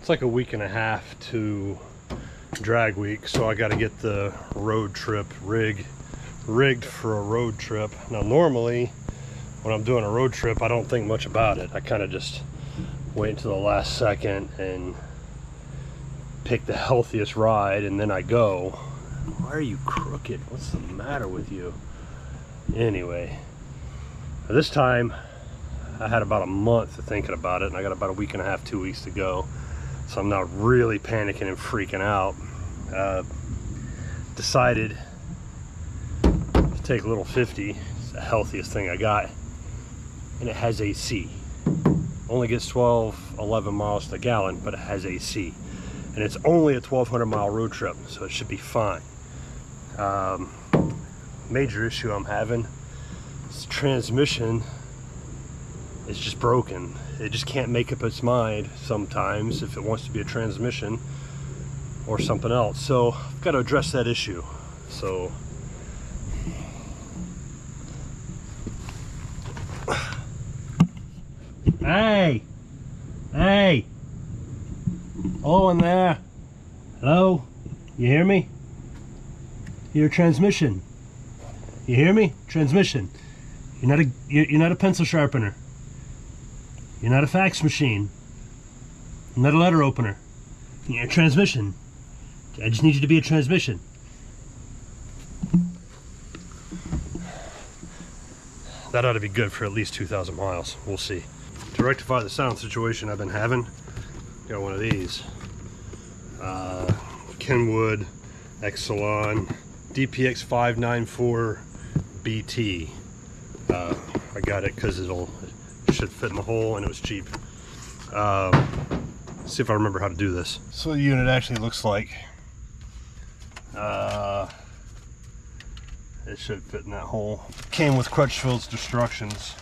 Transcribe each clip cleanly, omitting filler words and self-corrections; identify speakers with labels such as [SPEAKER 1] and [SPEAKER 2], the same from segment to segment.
[SPEAKER 1] It's like a week and a half to drag week, so I got to get the road trip rigged for a road trip. Now normally when I'm doing a road trip, I don't think much about it. I kind of just wait until the last second and pick the healthiest ride, and then I go. Why are you crooked? What's the matter with you? Anyway, this time I had about a month of thinking about it, and I got about a week and a half, 2 weeks to go. So I'm not really panicking and freaking out. Decided to take a little 50. It's the healthiest thing I got, and it has AC. Only gets 11 miles to the gallon, but it has AC, and it's only a 1,200 mile road trip, so it should be fine. Major issue I'm having is transmission is just broken. It just can't make up its mind sometimes if it wants to be a transmission or something else. So I've got to address that issue. So hey, oh, in there, hello, you hear me? You're a transmission. You hear me? Transmission. You're not a pencil sharpener. You're not a fax machine. You're not a letter opener. You're a transmission. I just need you to be a transmission. That ought to be good for at least 2,000 miles. We'll see. To rectify the sound situation I've been having, got one of these. Kenwood Exelon DPX 594 BT. I got it because it should fit in the hole, and it was cheap. See if I remember how to do this. So the unit actually looks like it should fit in that hole. Came with Crutchfield's Destructions.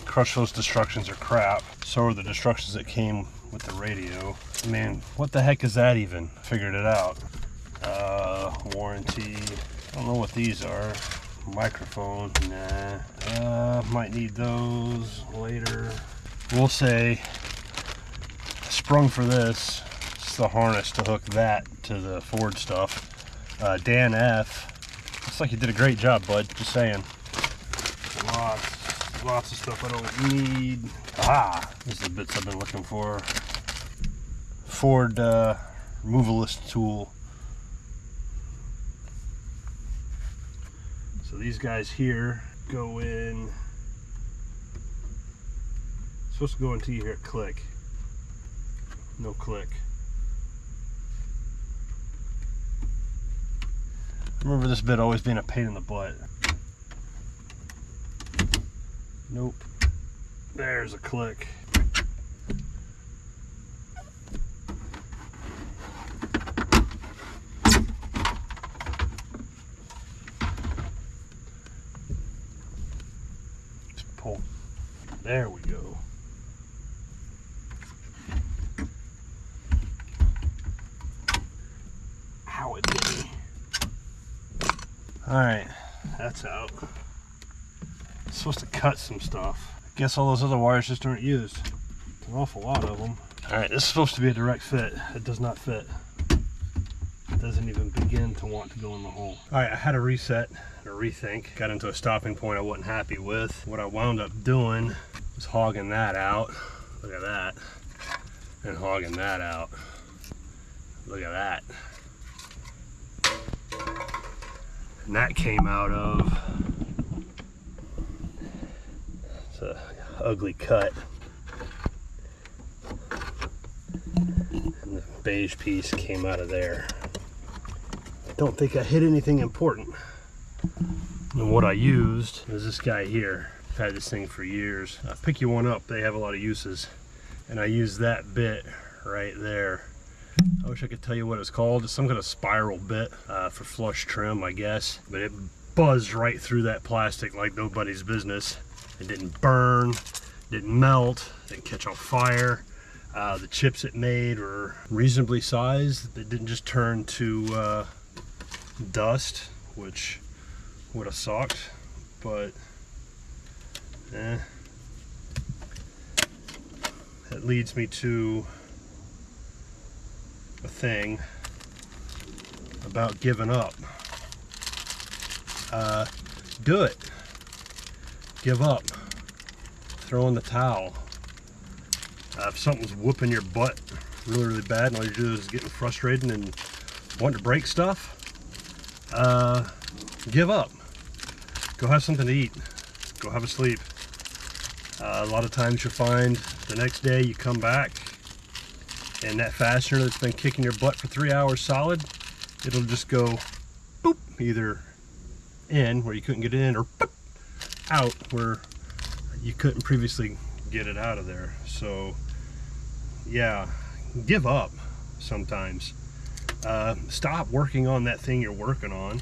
[SPEAKER 1] Crutchfield's Destructions are crap. So are the Destructions that came with the radio. Man, what the heck is that even? Figured it out. Warranty. I don't know what these are. Microphone, nah. Might need those later. We'll say sprung for this. It's the harness to hook that to the Ford stuff. Dan F. Looks like you did a great job, bud. Just saying. Lots of stuff I don't need. This is the bits I've been looking for. Ford removalist tool. So these guys here go in, supposed to go until you hear it click. No click. I remember this bit always being a pain in the butt. Nope. There's a click. Pull. There we go. Ow, it did me. Alright, that's out. It's supposed to cut some stuff. I guess all those other wires just aren't used. An awful lot of them. Alright, this is supposed to be a direct fit. It does not fit. It doesn't even begin to want to go in the hole. Alright, I had a reset, a rethink. Got into a stopping point I wasn't happy with. What I wound up doing was hogging that out. Look at that. And hogging that out. Look at that. And that came out of, it's a ugly cut. And the beige piece came out of there. I don't think I hit anything important. And what I used is this guy here. I've had this thing for years. Pick You One Up, they have a lot of uses. And I used that bit right there. I wish I could tell you what it's called. It's some kind of spiral bit for flush trim, I guess. But it buzzed right through that plastic like nobody's business. It didn't burn, didn't melt, didn't catch on fire. The chips it made were reasonably sized. It didn't just turn to dust, which would have sucked. But that leads me to a thing about giving up. Do it. Give up. Throw in the towel. If something's whooping your butt really, really bad and all you do is getting frustrated and wanting to break stuff, give up. Go have something to eat. Go have a sleep. A lot of times you'll find the next day you come back and that fastener that's been kicking your butt for 3 hours solid, it'll just go boop, either in where you couldn't get it in, or boop, out where you couldn't previously get it out of there. So yeah, give up sometimes. Stop working on that thing you're working on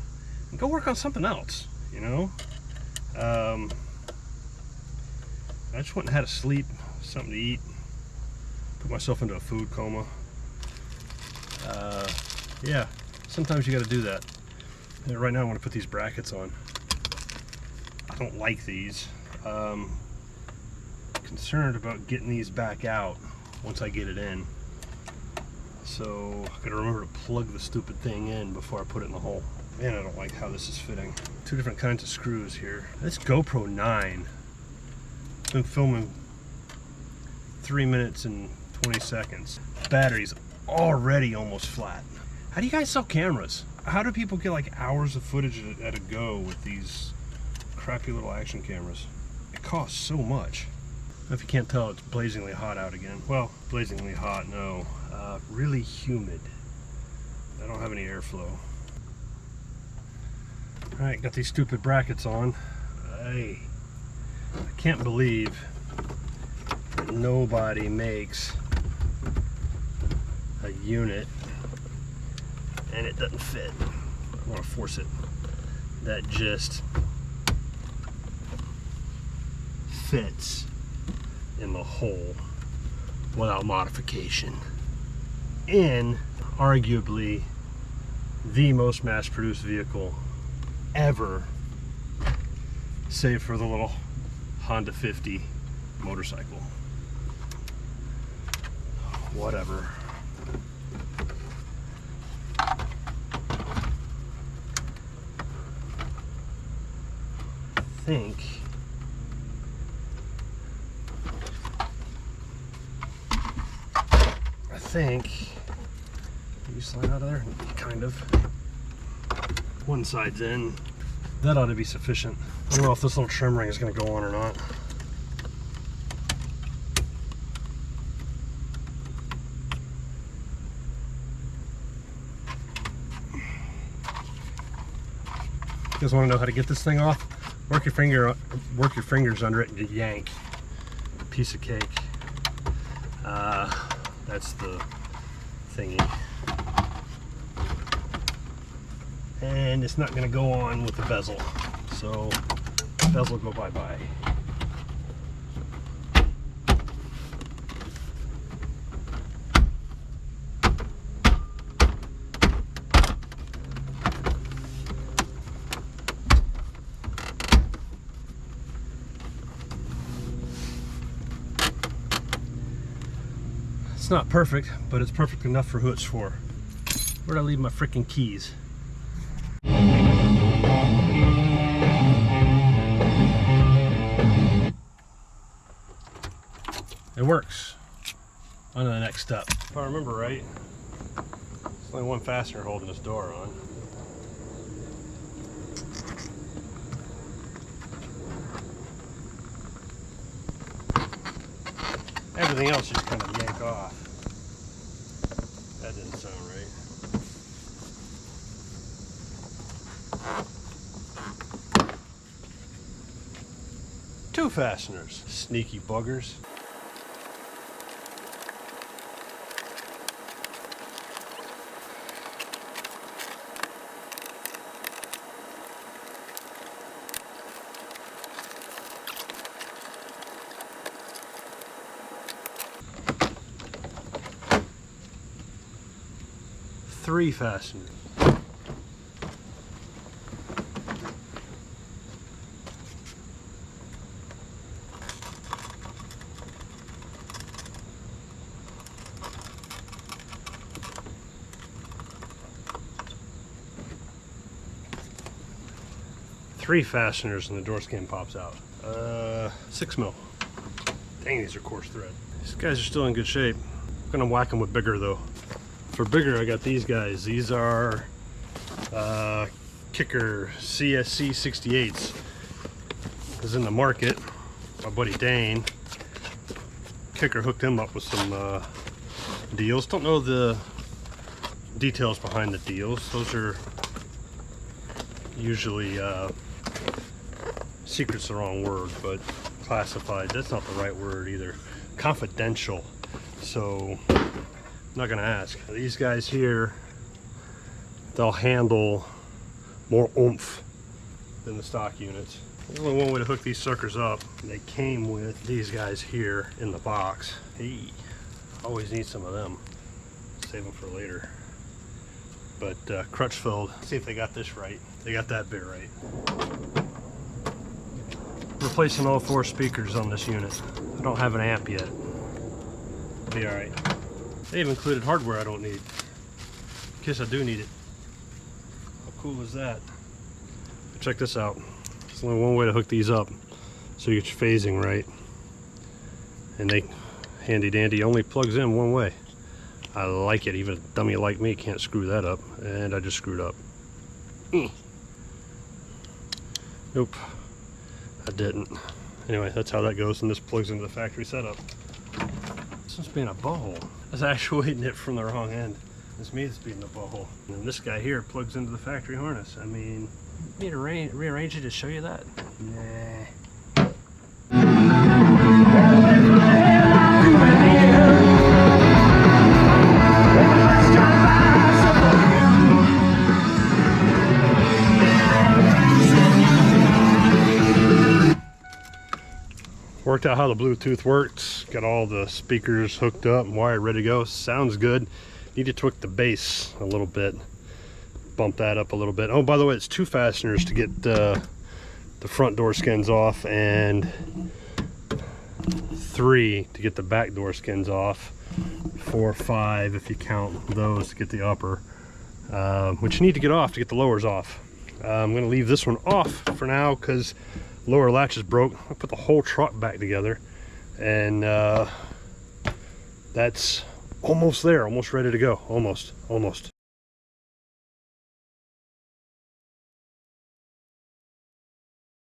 [SPEAKER 1] and go work on something else, you know. I just went and had a sleep, something to eat, put myself into a food coma. Yeah, sometimes you got to do that. And right now I want to put these brackets on. I don't like these. Concerned about getting these back out once I get it in. So I gotta remember to plug the stupid thing in before I put it in the hole. Man, I don't like how this is fitting. Two different kinds of screws here. This GoPro 9, it's been filming 3 minutes and 20 seconds. Battery's already almost flat. How do you guys sell cameras? How do people get like hours of footage at a go with these crappy little action cameras? It costs so much. If you can't tell, it's blazingly hot out again. Well, blazingly hot, no. Really humid. I don't have any airflow. Alright, got these stupid brackets on. I can't believe that nobody makes a unit and it doesn't fit. I want to force it. That just fits in the hole without modification. In arguably the most mass-produced vehicle ever, save for the little Honda 50 motorcycle. Whatever. I think you slide out of there, kind of. One side's in. That ought to be sufficient. I don't know if this little trim ring is going to go on or not. You guys want to know how to get this thing off? Work your fingers under it and just yank. Piece of cake. That's the thingy. And it's not going to go on with the bezel, so the bezel will go bye-bye. It's not perfect, but it's perfect enough for who it's for. Where'd I leave my freaking keys? It works. On to the next step. If I remember right, there's only one fastener holding this door on. Everything else just kind of yank off. That didn't sound right. Two fasteners. Sneaky buggers. Three fasteners. 3 fasteners and the door skin pops out. 6 mil. Dang, these are coarse thread. These guys are still in good shape. I'm gonna whack them with bigger though. For bigger, I got these guys. These are Kicker CSC 68s. Is in the market. My buddy Dane. Kicker hooked him up with some deals. Don't know the details behind the deals. Those are usually secret's the wrong word, but classified. That's not the right word either. Confidential. So I'm not gonna ask. These guys here, they'll handle more oomph than the stock units. There's only one way to hook these suckers up. They came with these guys here in the box. Hey, always need some of them. Save them for later. But Crutchfield, see if they got this right. They got that bit right. Replacing all 4 speakers on this unit. I don't have an amp yet. Be alright. They've included hardware I don't need. In case I do need it. How cool is that? Check this out. There's only one way to hook these up so you get your phasing right. And they, handy dandy, only plugs in one way. I like it. Even a dummy like me can't screw that up. And I just screwed up. Nope. I didn't. Anyway, that's how that goes, and this plugs into the factory setup. This one's being a butthole. I was actuating it from the wrong end. It's me that's being the butthole. And this guy here plugs into the factory harness. I mean, you need to rearrange it to show you that? Nah. Worked out how the Bluetooth works. Got all the speakers hooked up and wired, ready to go. Sounds good. Need to tweak the bass a little bit. Bump that up a little bit. Oh, by the way, it's 2 fasteners to get the front door skins off, and 3 to get the back door skins off. 4, 5 if you count those to get the upper. Which you need to get off to get the lowers off. I'm going to leave this one off for now because lower latch is broke. I put the whole truck back together, and that's almost there, almost ready to go. Almost.